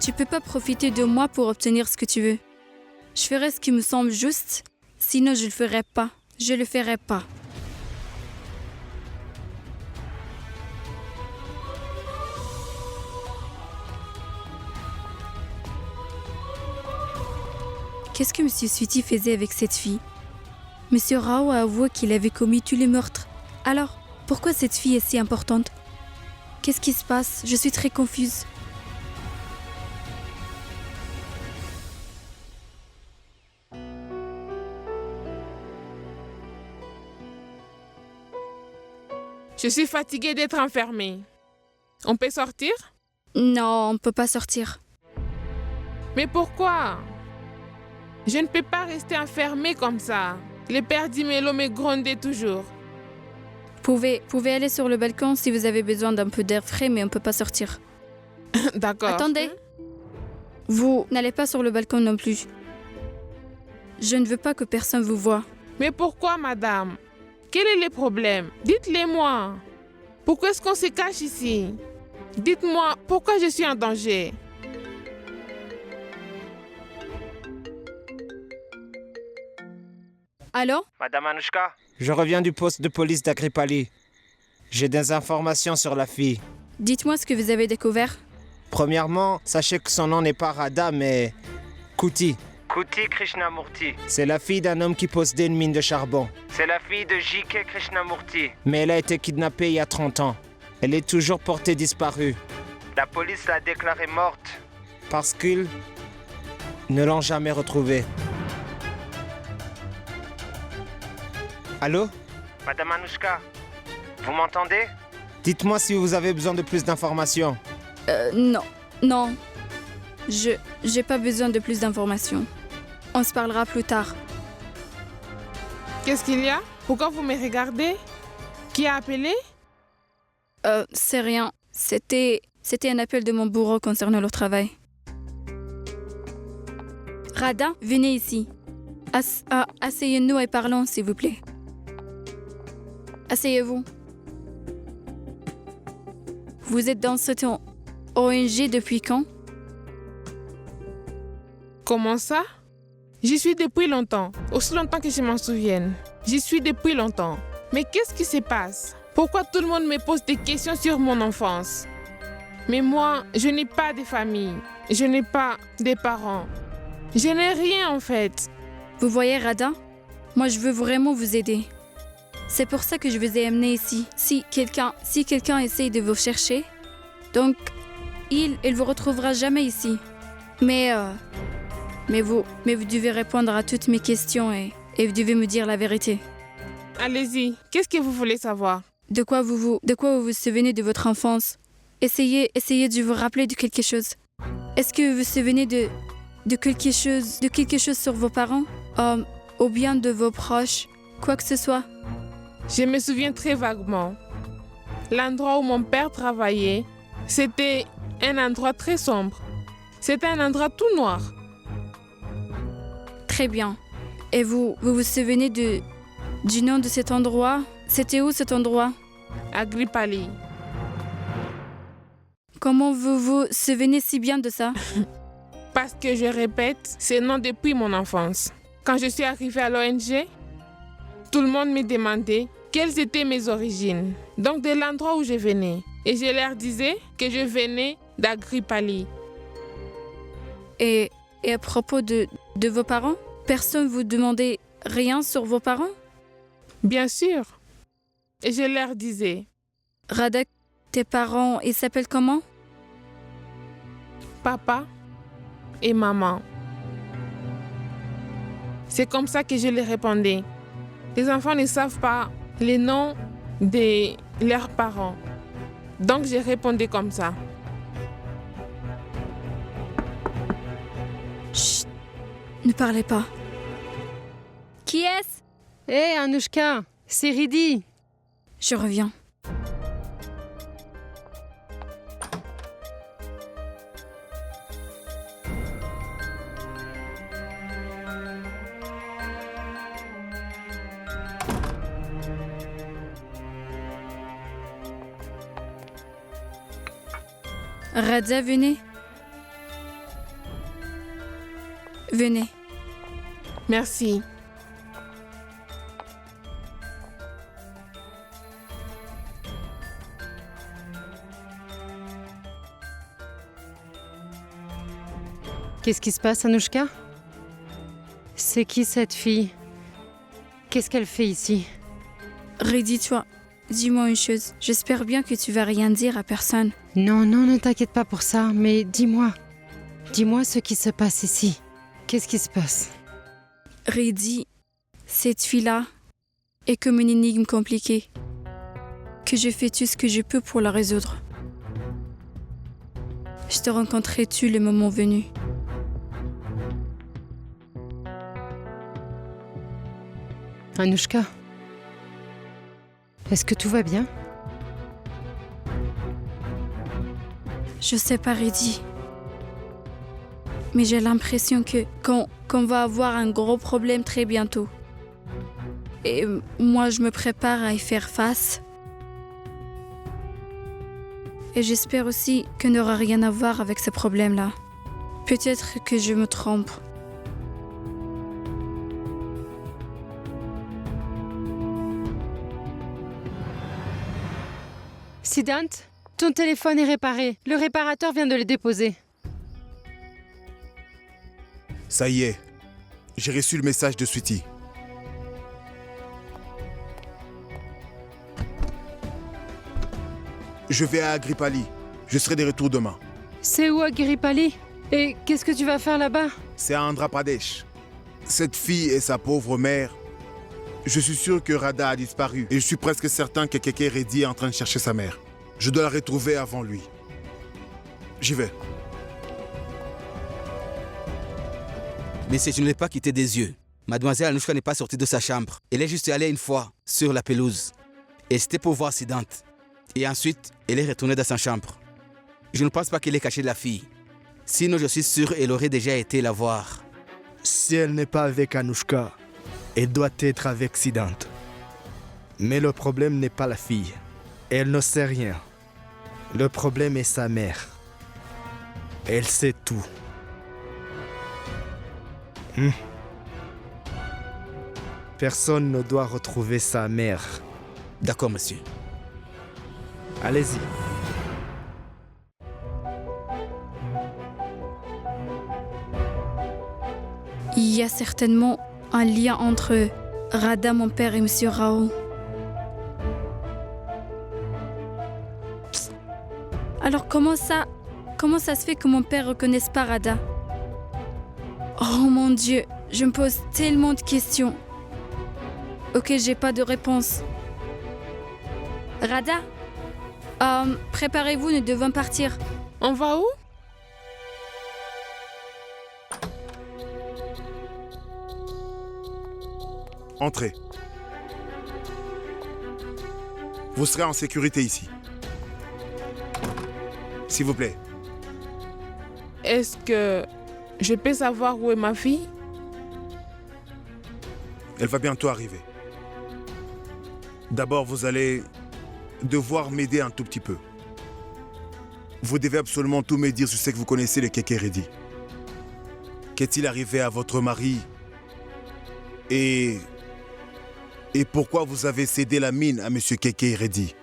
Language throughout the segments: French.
Tu peux pas profiter de moi pour obtenir ce que tu veux. Je ferai ce qui me semble juste, sinon je le ferai pas. Je le ferai pas. Qu'est-ce que M. Sweetie faisait avec cette fille? M. Rao a avoué qu'il avait commis tous les meurtres. Alors, pourquoi cette fille est si importante? Qu'est-ce qui se passe? Je suis très confuse. Je suis fatiguée d'être enfermée. On peut sortir? Non, on peut pas sortir. Mais pourquoi? Je ne peux pas rester enfermée comme ça. Le père Dimelo me grondait toujours. Pouvez aller sur le balcon si vous avez besoin d'un peu d'air frais, mais on peut pas sortir. D'accord. Attendez. Vous n'allez pas sur le balcon non plus. Je ne veux pas que personne vous voie. Mais pourquoi, madame? Quel est le problème? Dites-le-moi. Pourquoi est-ce qu'on se cache ici? Dites-moi pourquoi je suis en danger. Allô? Madame Anushka, je reviens du poste de police d'Agripali. J'ai des informations sur la fille. Dites-moi ce que vous avez découvert. Premièrement, sachez que son nom n'est pas Radha, mais Kuti. Kuti Krishnamurti. C'est la fille d'un homme qui possédait une mine de charbon. C'est la fille de J.K. Krishnamurti. Mais elle a été kidnappée il y a 30 ans. Elle est toujours portée disparue. La police l'a déclarée morte parce qu'ils ne l'ont jamais retrouvée. Allô? Madame Anushka, vous m'entendez? Dites-moi si vous avez besoin de plus d'informations. Non. J'ai pas besoin de plus d'informations. On se parlera plus tard. Qu'est-ce qu'il y a? Pourquoi vous me regardez? Qui a appelé? C'est rien. C'était un appel de mon bourreau concernant leur travail. Radha, venez ici. Asseyez-nous et parlons, s'il vous plaît. Asseyez-vous. Vous êtes dans cette ONG depuis quand? Comment ça? J'y suis depuis longtemps, aussi longtemps que je m'en souvienne. J'y suis depuis longtemps. Mais qu'est-ce qui se passe? Pourquoi tout le monde me pose des questions sur mon enfance? Mais moi, je n'ai pas de famille. Je n'ai pas de parents. Je n'ai rien en fait. Vous voyez, Radha? Moi, je veux vraiment vous aider. C'est pour ça que je vous ai amené ici. Si quelqu'un essaye de vous chercher, donc il vous retrouvera jamais ici. Mais vous devez répondre à toutes mes questions et vous devez me dire la vérité. Allez-y, qu'est-ce que vous voulez savoir? De quoi vous vous souvenez de votre enfance? Essayez de vous rappeler de quelque chose. Est-ce que vous vous souvenez de quelque chose sur vos parents? Ou bien de vos proches? Quoi que ce soit? Je me souviens très vaguement. L'endroit où mon père travaillait, c'était un endroit très sombre. C'était un endroit tout noir. Très bien. Et vous vous souvenez du nom de cet endroit? C'était où cet endroit? Agripali. Comment vous vous souvenez si bien de ça? Parce que je répète ce nom depuis mon enfance. Quand je suis arrivée à l'ONG, tout le monde me demandait quelles étaient mes origines, donc de l'endroit où je venais. Et je leur disais que je venais d'Agripali. Et à propos de vos parents? Personne vous demandait rien sur vos parents? Bien sûr. Et je leur disais. Radha, tes parents, ils s'appellent comment? Papa et maman. C'est comme ça que je leur répondais. Les enfants ne savent pas les noms de leurs parents. Donc je répondais comme ça. Chut, ne parlez pas. Qui est-ce? Hé, Anushka, c'est Ridi. Je reviens. Radha, venez. Venez. Merci. Qu'est-ce qui se passe, Anouchka? C'est qui cette fille? Qu'est-ce qu'elle fait ici? Reddy, toi, dis-moi une chose. J'espère bien que tu vas rien dire à personne. Non, ne t'inquiète pas pour ça, mais dis-moi. Dis-moi ce qui se passe ici. Qu'est-ce qui se passe? Reddy, cette fille-là est comme une énigme compliquée. Que je fais tout ce que je peux pour la résoudre. Je te rencontrerai-tu le moment venu? Anouchka, est-ce que tout va bien? Je sais pas, Reddy. Mais j'ai l'impression qu'on va avoir un gros problème très bientôt. Et moi, je me prépare à y faire face. Et j'espère aussi qu'on n'aura rien à voir avec ce problème-là. Peut-être que je me trompe. Siddhant, ton téléphone est réparé. Le réparateur vient de le déposer. Ça y est, j'ai reçu le message de Sweetie. Je vais à Agripali. Je serai de retour demain. C'est où Agripali? Et qu'est-ce que tu vas faire là-bas? C'est à Andhra Pradesh. Cette fille et sa pauvre mère. Je suis sûr que Radha a disparu et je suis presque certain que Keke Reddy est en train de chercher sa mère. Je dois la retrouver avant lui. J'y vais. Mais je ne l'ai pas quitté des yeux. Mademoiselle Anouchka n'est pas sortie de sa chambre. Elle est juste allée une fois sur la pelouse. Et c'était pour voir Siddhant. Et ensuite, elle est retournée dans sa chambre. Je ne pense pas qu'elle ait caché la fille. Sinon, je suis sûr qu'elle aurait déjà été la voir. Si elle n'est pas avec Anouchka, elle doit être avec Siddhant. Mais le problème n'est pas la fille. Elle ne sait rien. Le problème est sa mère. Elle sait tout. Personne ne doit retrouver sa mère. D'accord, monsieur. Allez-y. Il y a certainement un lien entre Radha, mon père, et Monsieur Rao. Alors comment ça se fait que mon père ne reconnaisse pas Radha? Oh mon Dieu, je me pose tellement de questions. Ok, j'ai pas de réponse. Radha, préparez-vous, nous devons partir. On va où? Entrez. Vous serez en sécurité ici. S'il vous plaît. Est-ce que je peux savoir où est ma fille? Elle va bientôt arriver. D'abord, vous allez devoir m'aider un tout petit peu. Vous devez absolument tout me dire sur ce que vous connaissez de Keke Reddy. Qu'est-il arrivé à votre mari? Et pourquoi vous avez cédé la mine à M. Keke Reddy?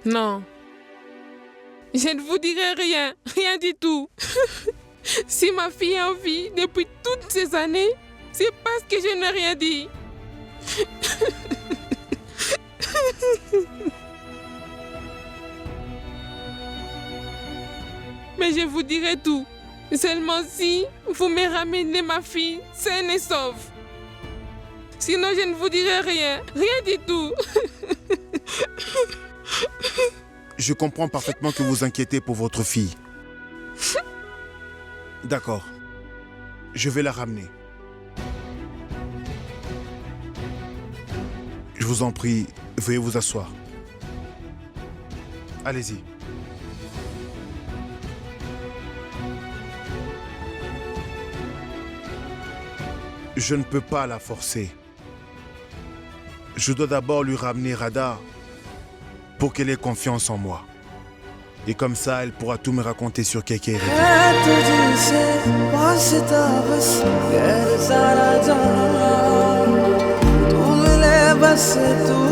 Non. Je ne vous dirai rien, rien du tout. Si ma fille est en vie depuis toutes ces années, c'est parce que je n'ai rien dit. Mais je vous dirai tout. Seulement si vous me ramenez ma fille saine et sauve. Sinon, je ne vous dirai rien, rien du tout. Je comprends parfaitement que vous vous inquiétez pour votre fille. D'accord. Je vais la ramener. Je vous en prie, veuillez vous asseoir. Allez-y. Je ne peux pas la forcer. Je dois d'abord lui ramener Radha pour qu'elle ait confiance en moi. Et comme ça, elle pourra tout me raconter sur Keke et Reddy. बस तू